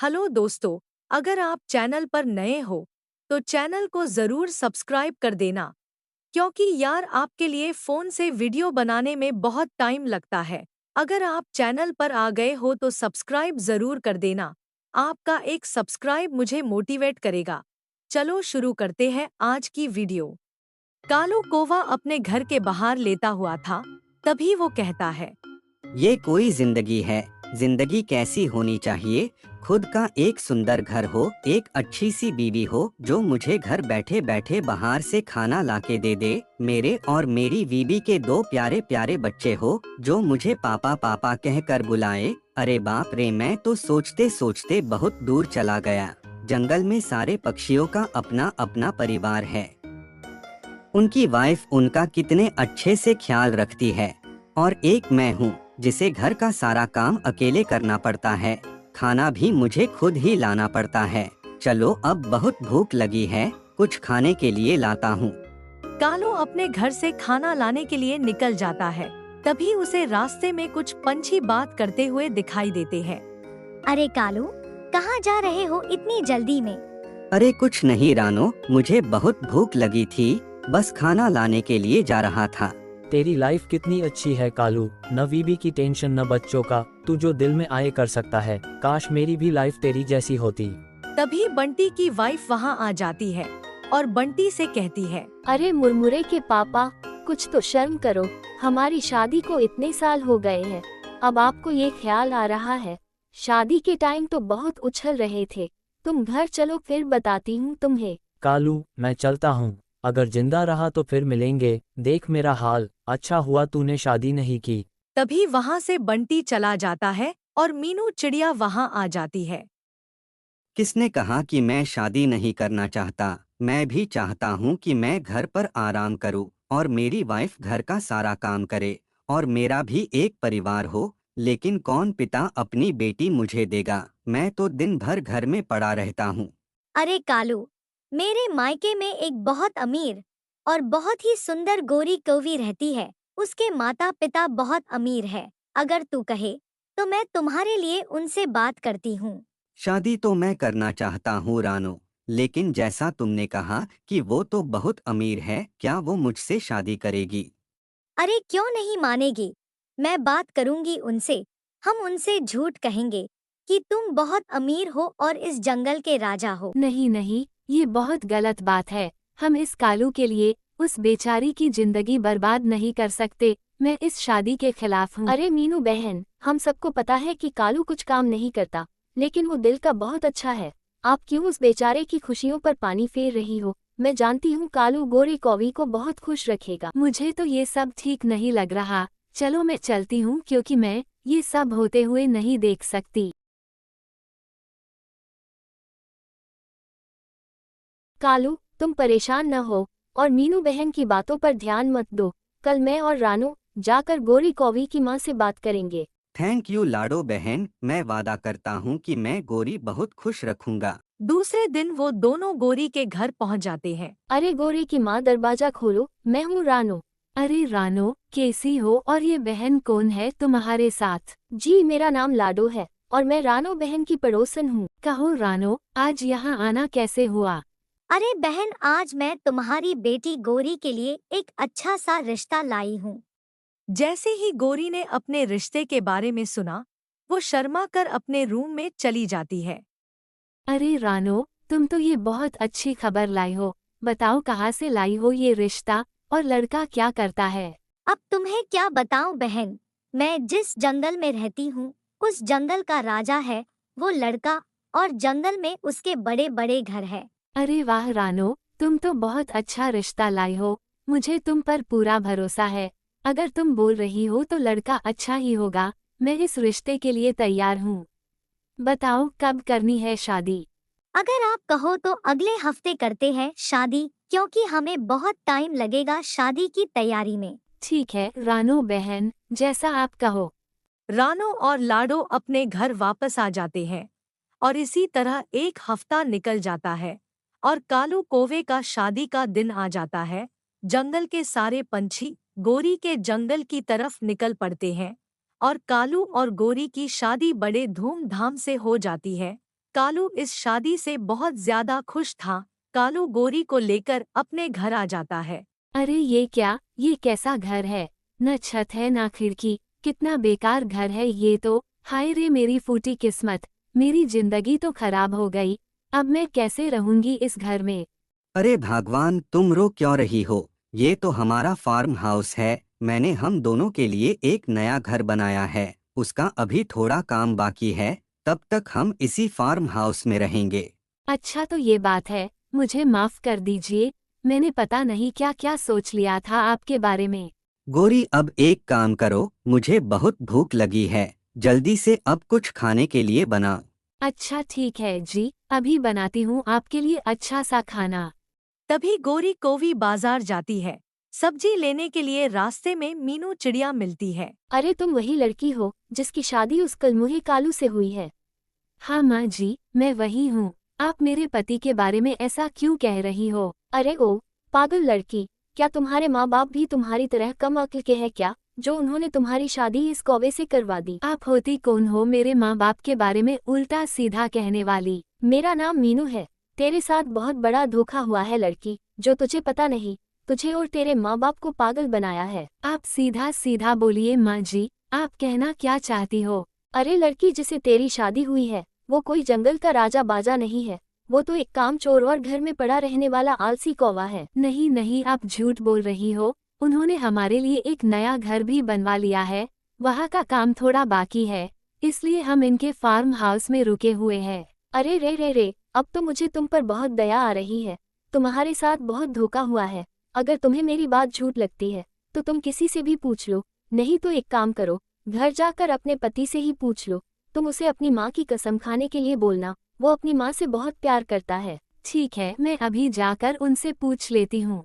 Hello दोस्तों, अगर आप चैनल पर नए हो तो चैनल को ज़रूर सब्सक्राइब कर देना, क्योंकि यार आपके लिए फ़ोन से वीडियो बनाने में बहुत टाइम लगता है। अगर आप चैनल पर आ गए हो तो सब्सक्राइब ज़रूर कर देना। आपका एक सब्सक्राइब मुझे मोटिवेट करेगा। चलो शुरू करते हैं आज की वीडियो। कालू कौवा अपने घर के बाहर लेटा हुआ था। तभी वो कहता है, ये कोई जिंदगी है। जिंदगी कैसी होनी चाहिए? खुद का एक सुंदर घर हो, एक अच्छी सी बीवी हो जो मुझे घर बैठे बैठे बाहर से खाना लाके दे दे, मेरे और मेरी बीवी के दो प्यारे प्यारे बच्चे हो जो मुझे पापा पापा कहकर बुलाए। अरे बाप रे, मैं तो सोचते सोचते बहुत दूर चला गया। जंगल में सारे पक्षियों का अपना अपना परिवार है। उनकी वाइफ उनका कितने अच्छे से ख्याल रखती है, और एक मैं हूँ जिसे घर का सारा काम अकेले करना पड़ता है। खाना भी मुझे खुद ही लाना पड़ता है। चलो अब बहुत भूख लगी है, कुछ खाने के लिए लाता हूँ। कालू अपने घर से खाना लाने के लिए निकल जाता है। तभी उसे रास्ते में कुछ पंछी बात करते हुए दिखाई देते हैं। अरे कालू, कहाँ जा रहे हो इतनी जल्दी में? अरे कुछ नहीं रानो, मुझे बहुत भूख लगी थी, बस खाना लाने के लिए जा रहा था। तेरी लाइफ कितनी अच्छी है कालू, न बीबी की टेंशन न बच्चों का, तू जो दिल में आए कर सकता है। काश मेरी भी लाइफ तेरी जैसी होती। तभी बंटी की वाइफ वहाँ आ जाती है और बंटी से कहती है, अरे मुरमुरे के पापा, कुछ तो शर्म करो। हमारी शादी को इतने साल हो गए हैं, अब आपको ये ख्याल आ रहा है? शादी के टाइम तो बहुत उछल रहे थे। तुम घर चलो, फिर बताती हूँ तुम्हें। कालू मैं चलता हूँ, अगर जिंदा रहा तो फिर मिलेंगे। देख मेरा हाल, अच्छा हुआ तूने शादी नहीं की। तभी वहाँ से बंटी चला जाता है और मीनू चिड़िया वहाँ आ जाती है। किसने कहा कि मैं शादी नहीं करना चाहता? मैं भी चाहता हूँ कि मैं घर पर आराम करूँ और मेरी वाइफ घर का सारा काम करे और मेरा भी एक परिवार हो। लेकिन कौन पिता अपनी बेटी मुझे देगा? मैं तो दिन भर घर में पड़ा रहता हूँ। अरे कालू, मेरे मायके में एक बहुत अमीर और बहुत ही सुंदर गोरी कौवी रहती है। उसके माता पिता बहुत अमीर है। अगर तू कहे तो मैं तुम्हारे लिए उनसे बात करती हूँ। शादी तो मैं करना चाहता हूँ रानो, लेकिन जैसा तुमने कहा कि वो तो बहुत अमीर है, क्या वो मुझसे शादी करेगी? अरे क्यों नहीं मानेगी? मैं बात करूंगी उनसे। हम उनसे झूठ कहेंगे कि तुम बहुत अमीर हो और इस जंगल के राजा हो। नहीं नहीं, ये बहुत गलत बात है। हम इस कालू के लिए उस बेचारी की जिंदगी बर्बाद नहीं कर सकते। मैं इस शादी के खिलाफ हूँ। अरे मीनू बहन, हम सबको पता है कि कालू कुछ काम नहीं करता, लेकिन वो दिल का बहुत अच्छा है। आप क्यों उस बेचारे की खुशियों पर पानी फेर रही हो? मैं जानती हूँ कालू गोरी कौवी को बहुत खुश रखेगा। मुझे तो ये सब ठीक नहीं लग रहा। चलो मैं चलती हूँ, क्योंकि मैं ये सब होते हुए नहीं देख सकती। कालू, तुम परेशान न हो और मीनू बहन की बातों पर ध्यान मत दो। कल मैं और रानू जाकर गोरी कौवी की माँ से बात करेंगे। थैंक यू लाडो बहन, मैं वादा करता हूँ कि मैं गोरी बहुत खुश रखूंगा। दूसरे दिन वो दोनों गोरी के घर पहुँच जाते हैं। अरे गोरी की माँ, दरवाजा खोलो, मैं हूँ रानू। अरे रानो, कैसी हो और ये बहन कौन है तुम्हारे साथ? जी मेरा नाम लाडो है और मैं रानो बहन की पड़ोसन हूँ। कहो रानो, आज यहाँ आना कैसे हुआ? अरे बहन, आज मैं तुम्हारी बेटी गोरी के लिए एक अच्छा सा रिश्ता लाई हूँ। जैसे ही गोरी ने अपने रिश्ते के बारे में सुना, वो शर्मा कर अपने रूम में चली जाती है। अरे रानो, तुम तो ये बहुत अच्छी खबर लाई हो। बताओ कहाँ से लाई हो ये रिश्ता, और लड़का क्या करता है? अब तुम्हें क्या बताऊं बहन, मैं जिस जंगल में रहती हूँ उस जंगल का राजा है वो लड़का, और जंगल में उसके बड़े बड़े घर है। अरे वाह रानो, तुम तो बहुत अच्छा रिश्ता लाई हो। मुझे तुम पर पूरा भरोसा है। अगर तुम बोल रही हो तो लड़का अच्छा ही होगा। मैं इस रिश्ते के लिए तैयार हूँ। बताओ कब करनी है शादी? अगर आप कहो तो अगले हफ्ते करते हैं शादी, क्योंकि हमें बहुत टाइम लगेगा शादी की तैयारी में। ठीक है रानो बहन, जैसा आप कहो। रानो और लाडो अपने घर वापस आ जाते हैं और इसी तरह एक हफ्ता निकल जाता है और कालू कौवे का शादी का दिन आ जाता है। जंगल के सारे पंछी गोरी के जंगल की तरफ निकल पड़ते हैं और कालू और गोरी की शादी बड़े धूमधाम से हो जाती है। कालू इस शादी से बहुत ज्यादा खुश था। कालू गोरी को लेकर अपने घर आ जाता है। अरे ये क्या, ये कैसा घर है? न छत है ना खिड़की, कितना बेकार घर है ये तो। हाय रे मेरी फूटी किस्मत, मेरी जिंदगी तो खराब हो गई। अब मैं कैसे रहूंगी इस घर में? अरे भगवान, तुम रो क्यों रही हो? ये तो हमारा फार्म हाउस है। मैंने हम दोनों के लिए एक नया घर बनाया है। उसका अभी थोड़ा काम बाकी है, तब तक हम इसी फार्म हाउस में रहेंगे। अच्छा तो ये बात है, मुझे माफ कर दीजिए। मैंने पता नहीं क्या क्या सोच लिया था आपके बारे में। गोरी, अब एक काम करो, मुझे बहुत भूख लगी है। जल्दी से अब कुछ खाने के लिए बना। अच्छा ठीक है जी, अभी बनाती हूँ आपके लिए अच्छा सा खाना। तभी गोरी कौवी बाजार जाती है। सब्जी लेने के लिए रास्ते में मीनू चिड़िया मिलती है। अरे तुम वही लड़की हो जिसकी शादी उस कलमुही कालू से हुई है? हाँ माँ जी, मैं वही हूँ। आप मेरे पति के बारे में ऐसा क्यों कह रही हो? अरे ओ पागल लड़की, क्या तुम्हारे माँ बाप भी तुम्हारी तरह कम अक्ल के हैं क्या, जो उन्होंने तुम्हारी शादी इस कौवे से करवा दी? आप होती कौन हो मेरे माँ बाप के बारे में उल्टा सीधा कहने वाली? मेरा नाम मीनू है। तेरे साथ बहुत बड़ा धोखा हुआ है लड़की, जो तुझे पता नहीं। तुझे और तेरे माँ बाप को पागल बनाया है। आप सीधा सीधा बोलिए माँ जी, आप कहना क्या चाहती हो? अरे लड़की, जिसे तेरी शादी हुई है वो कोई जंगल का राजा बाजा नहीं है। वो तो एक काम चोर और घर में पड़ा रहने वाला आलसी कौवा है। नहीं नहीं, आप झूठ बोल रही हो। उन्होंने हमारे लिए एक नया घर भी बनवा लिया है। वहाँ का काम थोड़ा बाकी है, इसलिए हम इनके फार्म हाउस में रुके हुए हैं। अरे रे रे रे, अब तो मुझे तुम पर बहुत दया आ रही है। तुम्हारे साथ बहुत धोखा हुआ है। अगर तुम्हें मेरी बात झूठ लगती है तो तुम किसी से भी पूछ लो, नहीं तो एक काम करो, घर जाकर अपने पति से ही पूछ लो। तुम उसे अपनी माँ की कसम खाने के लिए बोलना, वो अपनी माँ से बहुत प्यार करता है। ठीक है, मैं अभी जाकर उनसे पूछ लेती हूँ।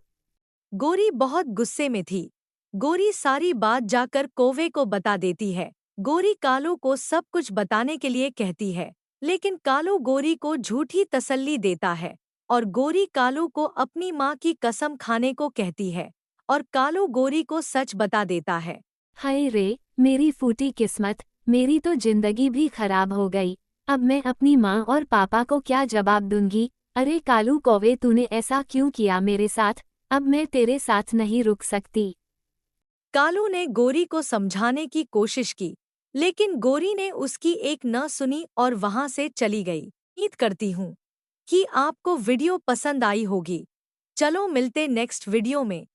गोरी बहुत गुस्से में थी। गोरी सारी बात जाकर कौवे को बता देती है। गोरी कालू को सब कुछ बताने के लिए कहती है, लेकिन कालू गोरी को झूठी तसल्ली देता है और गोरी कालू को अपनी माँ की कसम खाने को कहती है और कालू गोरी को सच बता देता है। हाय रे मेरी फूटी किस्मत, मेरी तो जिंदगी भी खराब हो गई। अब मैं अपनी माँ और पापा को क्या जवाब दूंगी? अरे कालू कौवे, तूने ऐसा क्यों किया मेरे साथ? अब मैं तेरे साथ नहीं रुक सकती। कालू ने गोरी को समझाने की कोशिश की, लेकिन गोरी ने उसकी एक न सुनी और वहां से चली गई। उम्मीद करती हूँ कि आपको वीडियो पसंद आई होगी। चलो मिलते नेक्स्ट वीडियो में।